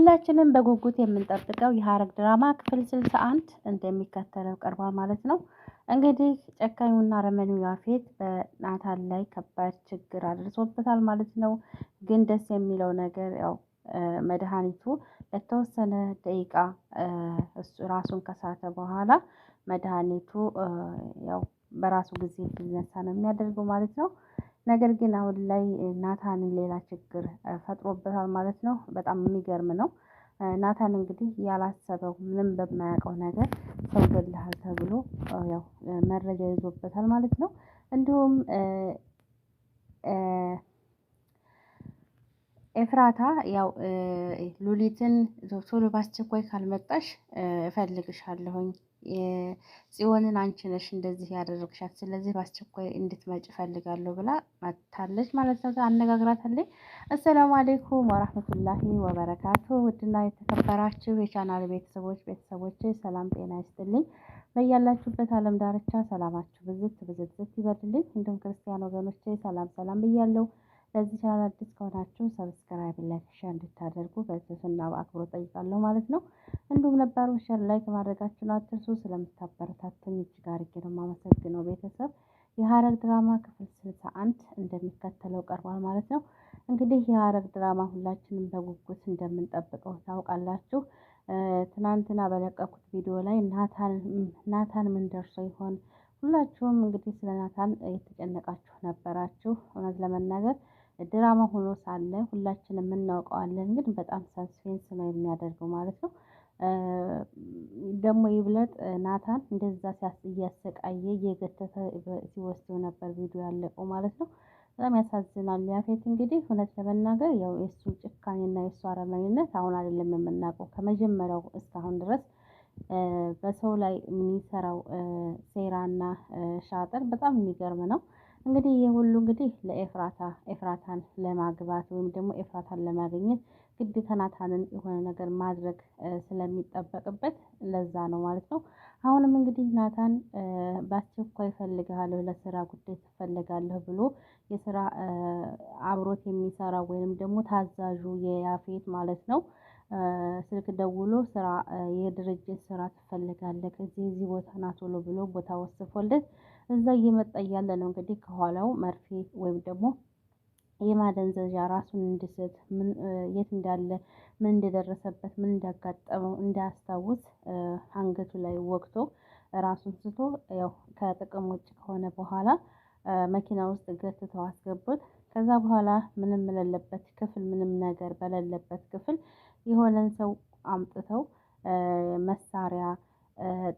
ሁላችንም በጉጉት የምንጠብቀው የሀረግ ድራማ ክፍል 61 እንደሚከተለው ቀርቧል ማለት ነው። እንግዲህ ጨካኙና አረመኔው ያፌት በናታን ላይ ከባድ ችግር አድርሶበታል ማለት ነው። ግን ደስ የሚለው ነገር ያው መድኃኒቱ ለተወሰነ ደቂቃ እሱ ራሱን ከሳተ በኋላ መድኃኒቱ ያው በራሱ ጊዜ እንዲነሳ ነው የሚያደርገው ማለት ነው። ነገር ግን አሁን ላይ ናታንን ሌላ ችግር ፈጥሮበታል ማለት ነው። በጣም የሚገርም ነው። ናታን እንግዲህ ያላሰበው ምንም በማያውቀው ነገር ሰው ገድለሃል ተብሎ ያው መረጃ ይዞበታል ማለት ነው። እንዲሁም ኤፍራታ ያው ሉሊትን ቶሎ በአስቸኳይ ካልመጣሽ እፈልግሻለሁኝ ጽዮንን አንቺ ነሽ እንደዚህ ያደረግሻት ስለዚህ በአስቸኳይ እንድትመጭ እፈልጋለሁ ብላ መጥታለች ማለት ነው። አነጋግራታለች። አሰላሙ አለይኩም ወራህመቱላሂ ወበረካቱ። ውድና የተከበራችሁ የቻናል ቤተሰቦች ሰላም ጤና ይስጥልኝ። በያላችሁበት ዓለም ዳርቻ ሰላማችሁ ብዝት ይበልልኝ። እንዲሁም ክርስቲያን ወገኖቼ ሰላም ብያለሁ። ለዚህ ቻናል አዲስ ከሆናችሁ ሰብስክራይብ፣ ላይክ፣ ሼር እንድታደርጉ በትህትና በአክብሮት ጠይቃለሁ ማለት ነው። እንዲሁም ነባሮች ሼር ላይክ ማድረጋችሁን አትርሱ። ስለምታበረታቱኝ እጅግ አድርጌ ነው የማመሰግነው። ቤተሰብ የሀረግ ድራማ ክፍል 61 እንደሚከተለው ቀርቧል ማለት ነው። እንግዲህ የሀረግ ድራማ ሁላችንም በጉጉት እንደምንጠብቀው ታውቃላችሁ። ትናንትና በለቀኩት ቪዲዮ ላይ ናታን ምን ደርሶ ይሆን? ሁላችሁም እንግዲህ ስለ ናታን የተጨነቃችሁ ነበራችሁ። እውነት ለመናገር ድራማ ሆኖ ሳለ ሁላችንም እናውቀዋለን፣ ግን በጣም ሰስፔንስ ነው የሚያደርገው ማለት ነው። ደግሞ ይብለጥ ናታን እንደዛ እያሰቃየ እየገተተ ሲወስደው ነበር ቪዲዮ ያለቀው ማለት ነው። በጣም ያሳዝናል። ያፌት እንግዲህ እውነት ለመናገር ያው የእሱ ጭካኔና የእሱ አረመኔነት አሁን አይደለም የምናውቀው፣ ከመጀመሪያው እስካሁን ድረስ በሰው ላይ የሚሰራው ሴራና ሻጥር በጣም የሚገርም ነው። እንግዲህ ይህ ሁሉ እንግዲህ ኤፍራታን ለማግባት ወይም ደግሞ ኤፍራታን ለማግኘት ግዴታ ናታንን የሆነ ነገር ማድረግ ስለሚጠበቅበት ለዛ ነው ማለት ነው። አሁንም እንግዲህ ናታን በአስቸኳይ እፈልግሃለሁ፣ ለስራ ጉዳይ ትፈልጋለህ ብሎ የስራ አብሮት የሚሰራ ወይም ደግሞ ታዛዡ የያፌት ማለት ነው ስልክ ደውሎ ስራ የድርጅት ስራ ትፈልጋለህ እዚህ ቦታ ና ቶሎ ብሎ ቦታ ወስፎለት እዛ እየመጣ እያለ ነው እንግዲህ ከኋላው መርፌ ወይም ደግሞ የማደንዘዣ ራሱን እንዲስት የት እንዳለ ምን እንደደረሰበት ምን እንዳጋጠመው እንዳያስታውስ አንገቱ ላይ ወግቶ ራሱን ስቶ ያው ከጥቅም ውጭ ከሆነ በኋላ መኪና ውስጥ ገትተው አስገቡት። ከዛ በኋላ ምንም የሌለበት ክፍል ምንም ነገር በሌለበት ክፍል የሆነን ሰው አምጥተው መሳሪያ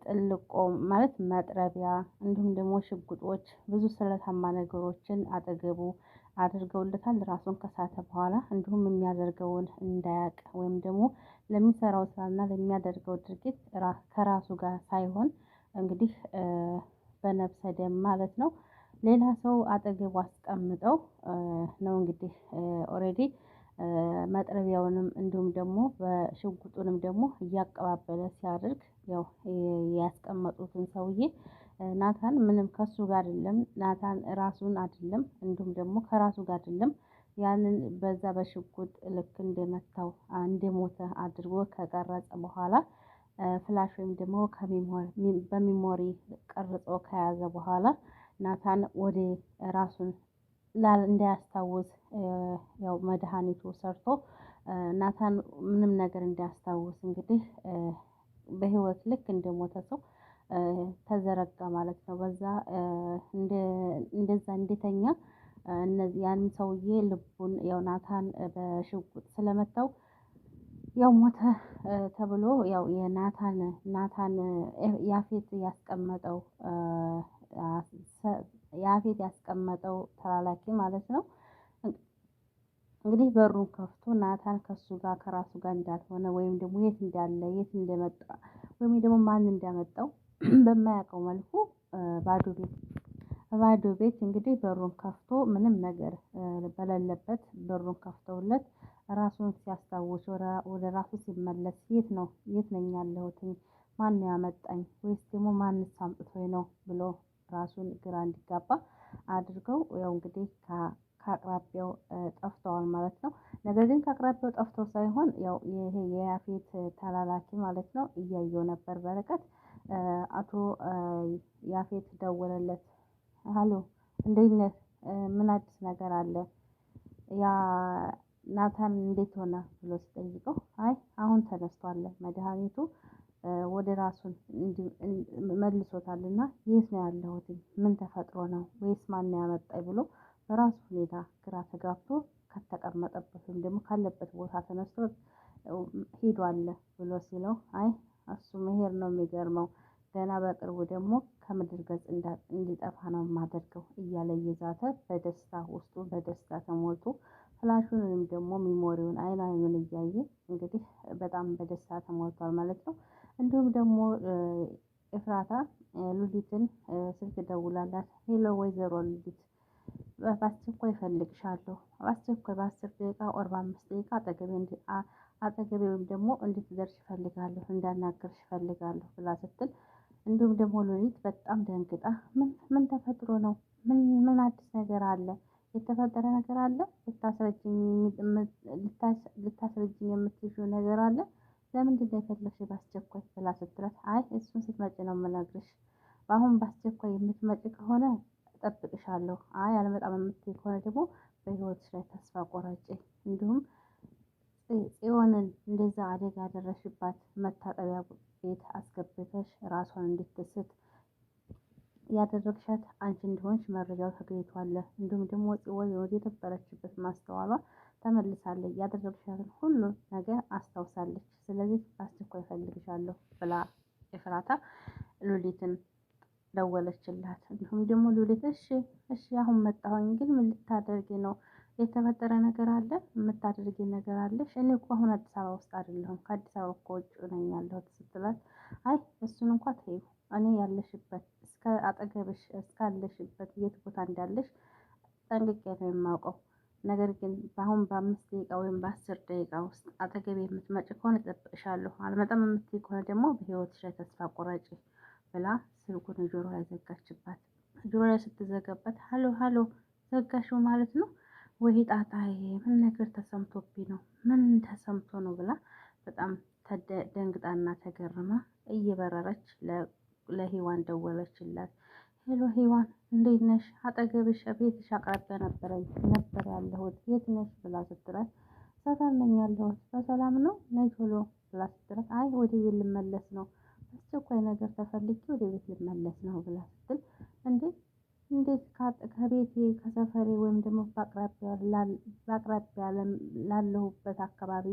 ጥልቆ ማለት መጥረቢያ እንዲሁም ደግሞ ሽጉጦች ብዙ ስለታማ ነገሮችን አጠገቡ አድርገውለታል። ራሱን ከሳተ በኋላ እንዲሁም የሚያደርገውን እንዳያውቅ ወይም ደግሞ ለሚሰራው ስራና ለሚያደርገው ድርጊት ከራሱ ጋር ሳይሆን እንግዲህ በነፍሰ ደም ማለት ነው ሌላ ሰው አጠገቡ አስቀምጠው ነው እንግዲህ ኦሬዲ መጥረቢያውንም እንዲሁም ደግሞ በሽጉጡንም ደግሞ እያቀባበለ ሲያደርግ ያው ያስቀመጡትን ሰውዬ ናታን ምንም ከሱ ጋር አይደለም፣ ናታን ራሱን አይደለም፣ እንዲሁም ደግሞ ከራሱ ጋር አይደለም። ያንን በዛ በሽጉጥ ልክ እንደመታው እንደሞተ አድርጎ ከቀረጸ በኋላ ፍላሽ ወይም ደግሞ በሚሞሪ ቀርጾ ከያዘ በኋላ ናታን ወደ ራሱን እንዳያስታውስ ያው መድኃኒቱ ሰርቶ ናታን ምንም ነገር እንዳያስታውስ እንግዲህ በህይወት ልክ እንደሞተ ሰው ተዘረጋ ማለት ነው። በዛ እንደዛ እንደተኛ ያንን ሰውዬ ልቡን ያው ናታን በሽጉጥ ስለመታው ያው ሞተ ተብሎ ያው ናታን ያፌት ያስቀመጠው ተላላኪ ማለት ነው እንግዲህ በሩን ከፍቶ ናታን ከሱ ጋር ከራሱ ጋር እንዳልሆነ ወይም ደግሞ የት እንዳለ የት እንደመጣ ወይም ደግሞ ማን እንዳመጣው በማያውቀው መልኩ ባዶ ቤት እንግዲህ በሩን ከፍቶ ምንም ነገር በሌለበት በሩን ከፍተውለት ራሱን ሲያስታውስ ወደ ራሱ ሲመለስ የት ነኝ ያለሁት? ማነው ያመጣኝ? ወይስ ደግሞ ማንስ አምጥቶኝ ነው ብሎ ራሱን ግራ እንዲጋባ አድርገው ያው እንግዲህ ከአቅራቢያው ጠፍተዋል ማለት ነው። ነገር ግን ከአቅራቢያው ጠፍተው ሳይሆን ያው ይሄ የያፌት ተላላኪ ማለት ነው እያየው ነበር በርቀት። አቶ ያፌት ደወለለት። ሀሎ እንዴት ነህ? ምን አዲስ ነገር አለ? ያ ናታን እንዴት ሆነ ብሎ ሲጠይቀው አይ አሁን ተነስቷል መድኃኒቱ ወደ ራሱን መልሶታልና የት ነው ያለሁት? ምን ተፈጥሮ ነው ወይስ ማን ያመጣኝ ብሎ በራሱ ሁኔታ ግራ ተጋብቶ ከተቀመጠበት ወይም ደግሞ ካለበት ቦታ ተነስቶ ሄዷል ብሎ ሲለው አይ እሱ መሄድ ነው የሚገርመው ገና በቅርቡ ደግሞ ከምድር ገጽ እንዲጠፋ ነው የማደርገው እያለ እየዛተ በደስታ ውስጡ በደስታ ተሞልቶ ፍላሹን ወይም ደግሞ ሚሞሪውን አይኑን እያየ እንግዲህ በጣም በደስታ ተሞልቷል ማለት ነው። እንዲሁም ደግሞ ኤፍራታ ሉሊትን ስልክ ደውላላት ሄሎ ወይዘሮ ሉሊት በአስቸኳይ እፈልግሻለሁ በአስቸኳይ በ10 ደቂቃ ኦር በ5 ደቂቃ አጠገቤ ወይም ደግሞ እንድትደርሽ እፈልጋለሁ እንዳናግርሽ እፈልጋለሁ ብላ ስትል እንዲሁም ደግሞ ሉሊት በጣም ደንግጣ ምን ተፈጥሮ ነው? ምን አዲስ ነገር አለ? የተፈጠረ ነገር አለ? ልታስረጅኝ የምትችይው ነገር አለ? ለምንድን ነው የፈለግሽው በአስቸኳይ ብላ ስትላት አይ እሱን ስትመጪ ነው የምነግርሽ። በአሁን በአስቸኳይ የምትመጪ ከሆነ እጠብቅሻለሁ። አይ አልመጣም የምትይ ከሆነ ደግሞ በህይወትሽ ላይ ተስፋ ቆረጪ። እንዲሁም ጽዮንን እንደዛ አደጋ ያደረሽባት መታጠቢያ ቤት አስገብተሽ ራሷን እንድትስት ያደረግሻት አንቺ እንደሆንሽ መረጃው ተገኝቷል። እንዲሁም ደግሞ ጽዮን ወደ የነበረችበት ማስተዋሏ ተመልሳለች። ያደረግሻትን ሁሉ ነገር አስታውሳለች። ስለዚህ በአስቸኳይ እፈልግሻለሁ ብላ ኤፍራታ ሉሊትን ደወለችላት። እንዲሁም ደግሞ ሉሊት እሺ አሁን መጣሁኝ፣ ግን ምን ልታደርጊ ነው? የተፈጠረ ነገር አለ? የምታደርጊ ነገር አለሽ? እኔ እኮ አሁን አዲስ አበባ ውስጥ አይደለሁም ከአዲስ አበባ እኮ ውጭ ነኝ ያለሁት ስትላት አይ እሱን እንኳን ተይው፣ እኔ ያለሽበት እስከ አጠገብሽ እስካለሽበት የት ቦታ እንዳለሽ ጠንቅቄ ነው የማውቀው። ነገር ግን በአሁን በ5 ደቂቃ ወይም በ10 ደቂቃ ውስጥ አጠገቤ የምትመጪ ከሆነ እጠብቅሻለሁ። አልመጣም የምትይ ከሆነ ደግሞ በህይወትሽ ላይ ተስፋ ቆረጪ ብላ ስልኩን ጆሮ ላይ ዘጋችባት። ጆሮ ላይ ስትዘጋበት ሀሎ ሀሎ ዘጋሽው ማለት ነው ወይ ጣጣዬ፣ ምን ነገር ተሰምቶብኝ ነው? ምን ተሰምቶ ነው ብላ በጣም ደንግጣና ተገርማ እየበረረች ለሔዋን ደወለችላት። ሄሎ ሔዋን እንዴት ነሽ? አጠገብሽ ቤትሽ አቅራቢያ ነበር ያለሁት የት ነሽ ብላ ስትላት ሰፈር ነኝ ያለሁት በሰላም ነው ነይ ቶሎ ብላ ስትላት አይ ወደ ቤት ልመለስ ነው አስቸኳይ ነገር ተፈልጌ ወደ ቤት ልመለስ ነው ብላ ስትል እንዴት ከቤቴ ከሰፈሬ ወይም ደግሞ በአቅራቢያ ላለሁበት አካባቢ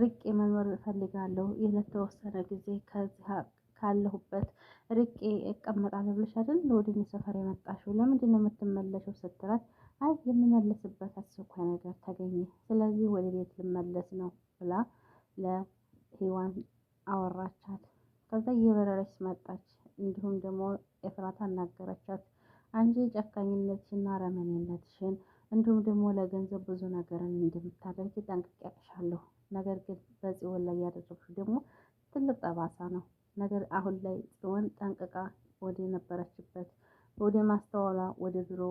ርቄ መኖር እፈልጋለሁ። ለተወሰነ ጊዜ ከዚህ ካለሁበት ርቄ እቀመጣለሁ ብለሽ አይደል ወደ እኔ ሰፈር የመጣሽው? ለምንድን ነው የምትመለሽው? ስትላት አይ የምመለስበት አስቸኳይ ነገር ተገኘ፣ ስለዚህ ወደ ቤት ልመለስ ነው ብላ ለሔዋን አወራቻት። ከዛ እየበረረች መጣች። እንዲሁም ደግሞ ኤፍራታ አናገረቻት። አንቺ ጨካኝነትሽና አረመኔነትሽን እንዲሁም ደግሞ ለገንዘብ ብዙ ነገርን እንደምታደርጊ ጠንቅቄ አውቅሻለሁ። ነገር ግን በጽዮን ላይ ያደረግሽው ደግሞ ትልቅ ጠባሳ ነው። ነገር አሁን ላይ ጽዮን ጠንቅቃ ወደ ነበረችበት ወደ ማስተዋሏ ወደ ድሮ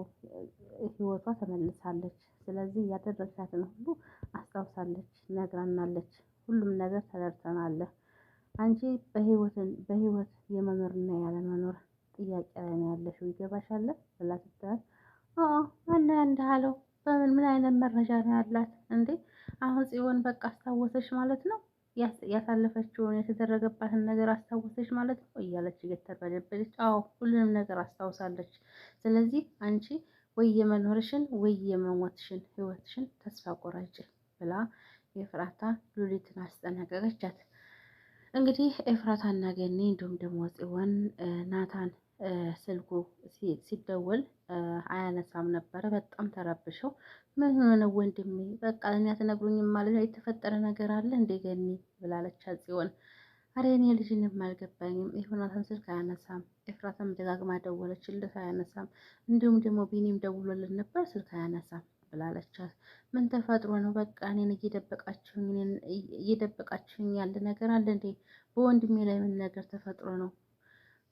ህይወቷ ተመልሳለች። ስለዚህ ያደረግሻትን ሁሉ አስታውሳለች፣ ነግራናለች። ሁሉም ነገር ተረድተናል። አንቺ በህይወት የመኖርና ያለመኖር ጥያቄ ላይ ነው ያለሽው፣ ይገባሻል ብላ ስትላት ማን እንዳለው ምን አይነት መረጃ ነው ያላት እንዴ? አሁን ጽዮን በቃ አስታወሰሽ ማለት ነው? ያሳለፈችውን የተደረገባትን ነገር አስታወሰች ማለት ነው እያለች እየተበለበለች አዎ ሁሉንም ነገር አስታውሳለች። ስለዚህ አንቺ ወይ የመኖርሽን ወይ የመሞትሽን ህይወትሽን ተስፋ ቆራጭ ብላ ኤፍራታ ሉሊትን አስጠነቀቀቻት። እንግዲህ ኤፍራታና ገኒ እንዲሁም ደግሞ ጽዮን ናታን ስልኩ ሲደወል አያነሳም ነበረ። በጣም ተረብሸው ምን ሆነ ወንድሜ፣ በቃ እኔ አትነግሩኝም ማለት ነው? የተፈጠረ ነገር አለ እንዴ ገኒ ብላለች ጽዮን። አረ እኔ ልጅንም አልገባኝም። የሆናታን ስልክ አያነሳም። ኤፍራታም ደጋግማ ደወለችለት አያነሳም። እንዲሁም ደግሞ ቢኒም ደውሎልን ነበር ስልክ አያነሳም ብላለቻት። ምን ተፈጥሮ ነው? በቃ እኔን እየደበቃችሁኝ ያለ ነገር አለ እንዴ? በወንድሜ ላይ ምን ነገር ተፈጥሮ ነው?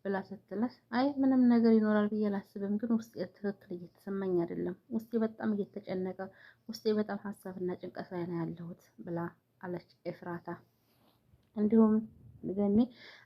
ብላ ስትላት አይ ምንም ነገር ይኖራል ብዬ አላስብም፣ ግን ውስጤ ትክክል እየተሰማኝ አይደለም፣ ውስጤ በጣም እየተጨነቀ፣ ውስጤ በጣም ሀሳብና ጭንቀት ላይ ነው ያለሁት ብላ አለች ኤፍራታ። እንዲሁም ገኒ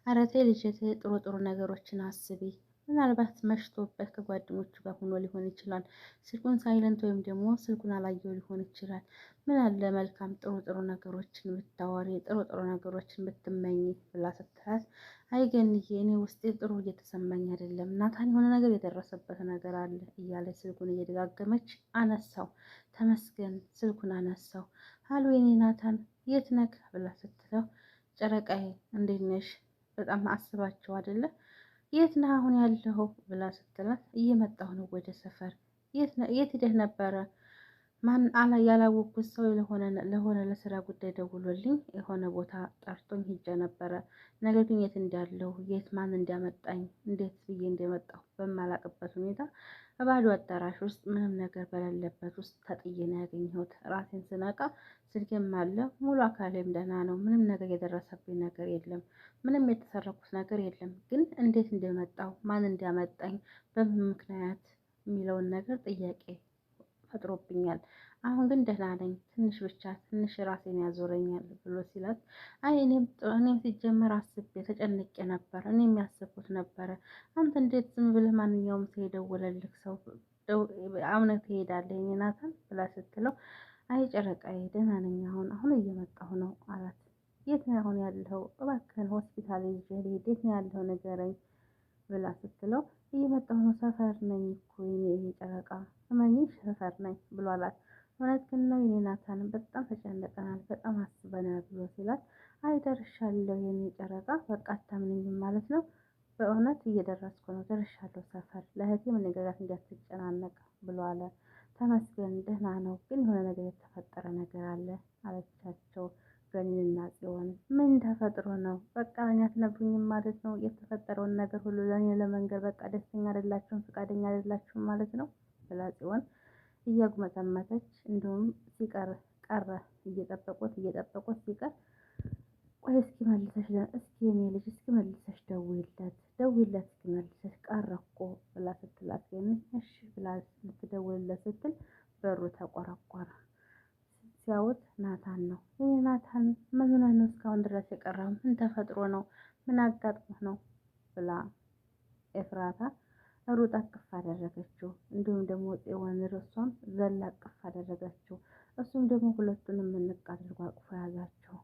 ኧረ ተይ ልጄ ጥሩ ጥሩ ነገሮችን አስቢ፣ ምናልባት መሽቶበት ከጓደኞቹ ጋር ሆኖ ሊሆን ይችላል። ስልኩን ሳይለንት ወይም ደግሞ ስልኩን አላየው ሊሆን ይችላል። ምን አለ መልካም ጥሩ ጥሩ ነገሮችን ብታወሪ፣ ጥሩ ጥሩ ነገሮችን ብትመኝ ብላ ስትላት አይ ገንዬ እኔ ውስጤ ጥሩ እየተሰማኝ አይደለም፣ ናታን የሆነ ነገር የደረሰበት ነገር አለ እያለች ስልኩን እየደጋገመች አነሳው። ተመስገን ስልኩን አነሳው። ሀሎ የኔ ናታን የት ነክ ብላ ስትለው ጨረቃዬ እንዴት ነሽ? በጣም አስባቸው አይደለ? የት ነህ አሁን ያለኸው? ብላ ስትላት እየመጣሁ ነው ወደ ሰፈር። የት ሄደህ ነበረ? ማን ያላወቅኩት ሰው ለሆነ ለስራ ጉዳይ ደውሎልኝ የሆነ ቦታ ጠርቶኝ ሄጄ ነበረ። ነገር ግን የት እንዳለሁ የት ማን እንዲያመጣኝ እንዴት ብዬ እንደመጣሁ በማላቅበት ሁኔታ በባዶ አዳራሽ ውስጥ ምንም ነገር በሌለበት ውስጥ ተጥዬ ነው ያገኘሁት። ራሴን ስነቃ ስልኬም አለ፣ ሙሉ አካሌም ደህና ነው። ምንም ነገር የደረሰብኝ ነገር የለም። ምንም የተሰረኩት ነገር የለም። ግን እንዴት እንደመጣሁ ማን እንዲያመጣኝ በምን ምክንያት የሚለውን ነገር ጥያቄ ፈጥሮብኛል። አሁን ግን ደህና ነኝ፣ ትንሽ ብቻ ትንሽ ራሴን ያዞረኛል ብሎ ሲላት አይ እኔም ሲጀመር አስቤ ተጨንቄ ነበር። እኔ የሚያስብኩት ነበረ አንተ እንዴት ዝም ብለህ ማንኛውም ሰው የደወለልህ ሰው አምነህ ትሄዳለህ የኔ ናታን ብላ ስትለው አይ ጨረቃዬ ደህና ነኝ፣ አሁን እየመጣሁ ነው አላት። የት ነው አሁን ያለኸው? እባክህን ሆስፒታል ይዤ ልሂድ፣ የት ነው ያለኸው ንገረኝ ብላ ስትለው እየመጣሁ ነው፣ ሰፈር ነኝ እኮ የኔ ጨረቃ እመኚኝ ሰፈር ነኝ ብሎ አላት። እውነት ግን ነው የኔ ናታን በጣም ተጨንቀናል፣ በጣም አስበናል ብሎ ሲላት አይ ደርሻለሁ የኔ ጨረቃ፣ በቃ አታምነኝም ማለት ነው? በእውነት እየደረስኩ ነው፣ ደርሻለሁ ሰፈር፣ ለእህቴም ንገሪያት እንዳትጨናነቅ ብሎ አለ። ተመስገን ደህና ነው፣ ግን የሆነ ነገር የተፈጠረ ነገር አለ አለቻቸው ገኒና ጽዮን። ምን ተፈጥሮ ነው? በቃ እኔ አትነግሩኝም ማለት ነው? የተፈጠረውን ነገር ሁሉ ለእኔ ለመንገር በቃ ደስተኛ አይደላችሁም፣ ፈቃደኛ አይደላችሁም ማለት ነው ብላ ጽዮን እያጉመጠመጠች እንዲሁም ቀረ እየጠበቁት ሲቀር ቆይ እስኪ መልሰሽ እስኪ የኔ ልጅ እስኪ መልሰሽ ደውይለት እስኪ መልሰሽ ቀረ እኮ ብላ ስትላት ገኒ እሺ ብላ ልትደውልለት ስትል በሩ ተቆረቆረ። ሲያዩት ናታን ነው። ይሄ ናታን ምን ሆነህ ነው እስካሁን ድረስ የቀረው? ምን ተፈጥሮ ነው? ምን አጋጥሞህ ነው ብላ ኤፍራታ ሩጣ አቅፍ አደረገችው። እንዲሁም ደግሞ ጽዮን እሷም ዘላ አቅፍ አደረገችው። እሱም ደግሞ ሁለቱንም እንቅ አድርጎ አቅፎ ያዛቸው።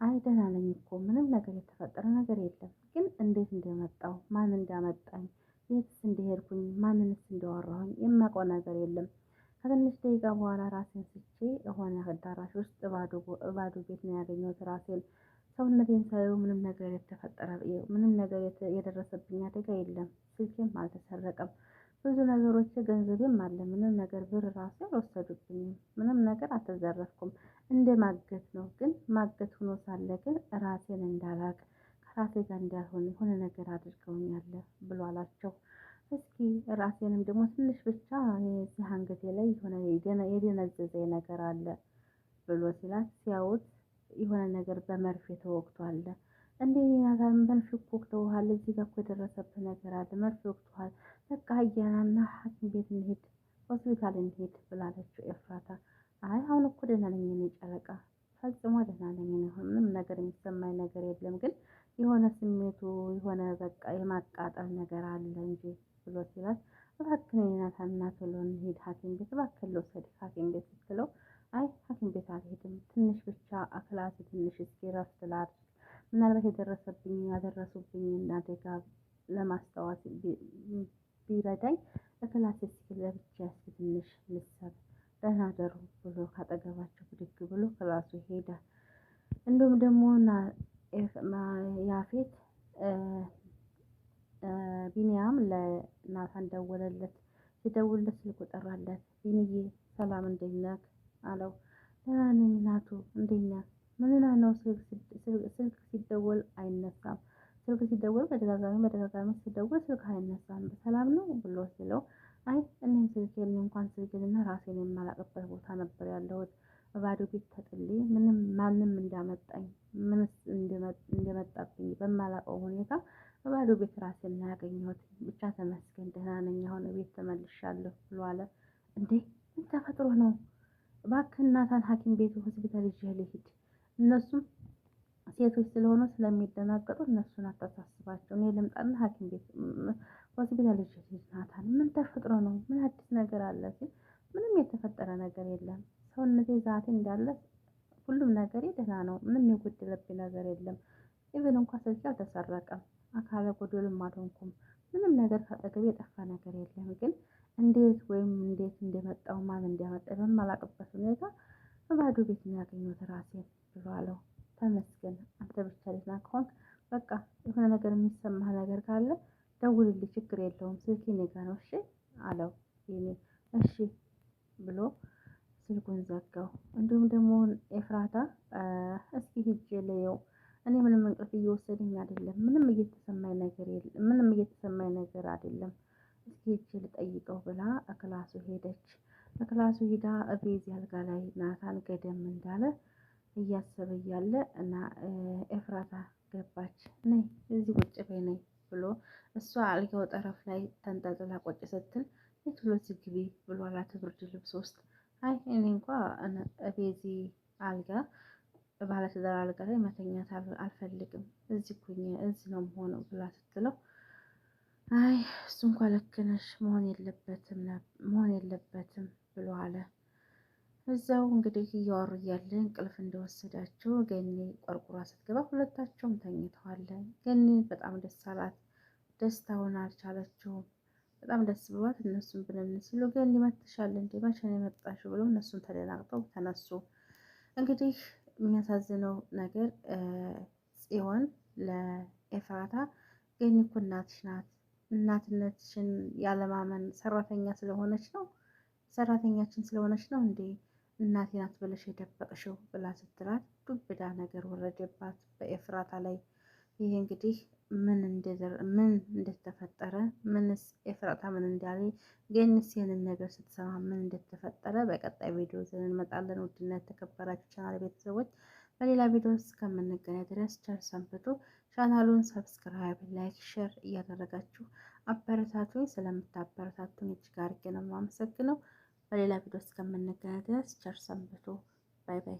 አይ ደህና ነኝ እኮ ምንም ነገር የተፈጠረ ነገር የለም፣ ግን እንዴት እንደመጣው ማን እንዳመጣኝ የትስ እንደሄድኩኝ ማንንስ እንዳወራሁኝ የማውቀው ነገር የለም። ከትንሽ ደቂቃ በኋላ ራሴን ስቼ የሆነ አዳራሽ ውስጥ ባዶ ቤት ነው ያገኘሁት ራሴን። ሰውነቴን ሳየው ምንም ነገር የደረሰብኝ አደጋ የለም። ስልኬም አልተሰረቀም። ብዙ ነገሮች ገንዘቤም አለ። ምንም ነገር ብር ራሴ አልወሰዱብኝም። ምንም ነገር አልተዘረፍኩም። እንደ ማገት ነው። ግን ማገት ሆኖ ሳለ ግን ራሴን እንዳላቅ ከራሴ ጋር እንዳልሆን የሆነ ነገር አድርገውኛል ብሎ አላቸው። እስኪ ራሴንም ደግሞ ትንሽ ብቻ እዚህ አንገቴ ላይ የሆነ የደነዘዘ ነገር አለ ብሎ ሲላት ሲያዩት የሆነ ነገር በመርፌ ተወግቷል። እንዴ ናታን መርፌ እኮ ወቅተውሃል፣ እዚህ ጋር እኮ የደረሰብህ ነገር አለ፣ መርፌ ወቅተዋል። በቃ አያናና ሐኪም ቤት እንሂድ፣ ሆስፒታል እንሂድ ብላለችው ኤፍራታ። አይ አሁን እኮ ደህና ነኝ እኔ ጨረቃ፣ ፈጽሞ ደህና ነኝ እኔ፣ ምንም ነገር የሚሰማኝ ነገር የለም፣ ግን የሆነ ስሜቱ የሆነ በቃ የማቃጠል ነገር አለ እንጂ ብሎ ሲላት እባክህ ናታን እና ቶሎ እንሂድ ሐኪም ቤት እባክህ ልውሰድህ ሐኪም ቤት ስትለው አይ ሐኪም ቤት አልሄድም፣ ትንሽ ብቻ አክላስ ትንሽ እስኪ ረፍት ላድርግ፣ ምናልባት ያደረሱብኝን አደጋ ለማስታወስ ቢረዳኝ እክላስ እስኪ ለብቻ እስኪ ትንሽ ልሰብ፣ ደህና ደሩ ብሎ ካጠገባቸው ብድግ ብሎ ክላሱ ሄደ። እንዲሁም ደግሞ ያፌት ቢኒያም ለናታን ደወለለት። ሲደውልለት ስልኩ ጠራለት። ቢኒዬ ሰላም እንዴት ነህ አለው። ደህና ነኝ ናቱ እንዴት ነህ? ምን ሆነህ ነው? ስልክ ሲደወል አይነሳም። ስልክ ሲደወል በተደጋጋሚ ሲደወል ስልክ አይነሳም። በሰላም ነው ብሎ ሲለው አይ እኔም ስልኬን እንኳን ስልኬንና ራሴን የማላቅበት ቦታ ነበር ያለሁት። በባዶ ቤት ተጥሌ ማንም እንዳመጣኝ ምንስ እንደመጣብኝ በማላውቀው ሁኔታ በባዶ ቤት ራሴን ነው ያገኘሁት። ብቻ ተመስገን ደህና ነኝ፣ አሁን ቤት ተመልሻለሁ ብሎ አለ። እንዴ ምን ተፈጥሮ ነው? እባክህ እናታን ሐኪም ቤት ሆስፒታል ይዤ ልሂድ። እነሱም ሴቶች ስለሆኑ ስለሚደናገጡ እነሱን አታሳስባቸው፣ እኔ ልምጣና ሐኪም ቤት ሆስፒታል ይዤ ልሂድ። ናታን ምን ተፈጥሮ ነው? ምን አዲስ ነገር አለ ሲል ምንም የተፈጠረ ነገር የለም። ሰውነቴ ዛቴ እንዳለ ሁሉም ነገሬ ደህና ነው። ምንም የጎደለብኝ ነገር የለም። ኢቨን እንኳን ስልኬ አልተሰረቀም። አካለ ጎዶልም አልሆንኩም። ምንም ነገር ካጠገቤ የጠፋ ነገር የለም። ግን እንዴት እንደመጣው ማን እንዲያመጣኝ በማላውቅበት ሁኔታ በባዶ ቤት ነው ያገኘሁት ራሴን ብሎ አለው። ተመስገን አንተ ብቻ ደህና ከሆንክ በቃ የሆነ ነገር የሚሰማህ ነገር ካለ ደውልልኝ፣ ችግር የለውም ስልኬ እኔ ጋ ነው እሺ አለው። እሺ ብሎ ስልኩን ዘጋው። እንዲሁም ደግሞ ኤፍራታ እስኪ ሂጅ ልየው፣ እኔ ምንም እንቅልፍ እየወሰደኝ አይደለም፣ ምንም እየተሰማኝ ነገር አይደለም፣ እስኪ ሂጅ ልጠይቀው ብላ ክላሱ ሄደች። ክላሱ ሂዳ ቤዚ አልጋ ላይ ናታን ገደም እንዳለ እያሰበ እያለ እና ኤፍራታ ገባች። ነይ እዚህ ቁጭ በይ ነይ ብሎ እሷ አልጋው ጠረፍ ላይ ተንጠልጥላ ቁጭ ስትል የቶሎ ግቢ ብሎ አላት ብርድ ልብስ ውስጥ። አይ እኔ እንኳ ቤዚ አልጋ ባለትዳር አልጋ ላይ መተኛት አልፈልግም፣ እዚህ ነው መሆነው ብላ ስትለው አይ እሱ እንኳ ልክ ነሽ፣ መሆን የለበትም ብሎ አለ። እዛው እንግዲህ እያወሩ እያለ እንቅልፍ እንደወሰዳቸው ገኒ ቆርቁራ ስትገባ ሁለታቸውም ተኝተዋል። ገኒ በጣም ደስ አላት። ደስታውን አልቻለችውም። በጣም ደስ ብሏት እነሱም ብንን ሲሉ ገኒ መጥተሻል እንዴ መቼ ነው የመጣሽው ብለው እነሱም ተደናግጠው ተነሱ። እንግዲህ የሚያሳዝነው ነገር ጽዮን ለኤፍራታ ገኒ እኮ እናትሽ ናት፣ እናትነትሽን ያለማመን ሰራተኛችን ስለሆነች ነው እንዴ እናቴ ናት ብለሽ የደበቅሽው ብላ ስትላት ዱብዳ ነገር ወረደባት በኤፍራታ ላይ። ይሄ እንግዲህ ምን እንደተፈጠረ ምንስ ኤፍራታ ምን እንዳለ ገኒስ ይህንን ነገር ስትሰማ ምን እንደተፈጠረ በቀጣይ ቪዲዮ ይዘን እንመጣለን። ውድና የተከበራችሁ ቻናል ቤተሰቦች በሌላ ቪዲዮ እስከምንገናኝ ድረስ ቸር ሰንብቱ። ቻናሉን ሰብስክራይብ፣ ላይክ፣ ሼር እያደረጋችሁ አበረታቱኝ። ስለምታበረታቱኝ እጅግ አድርጌ ነው የማመሰግነው። በሌላ ቪዲዮ እስከምንገናኝ ድረስ ቸር ሰንብቱ። ባይ ባይ።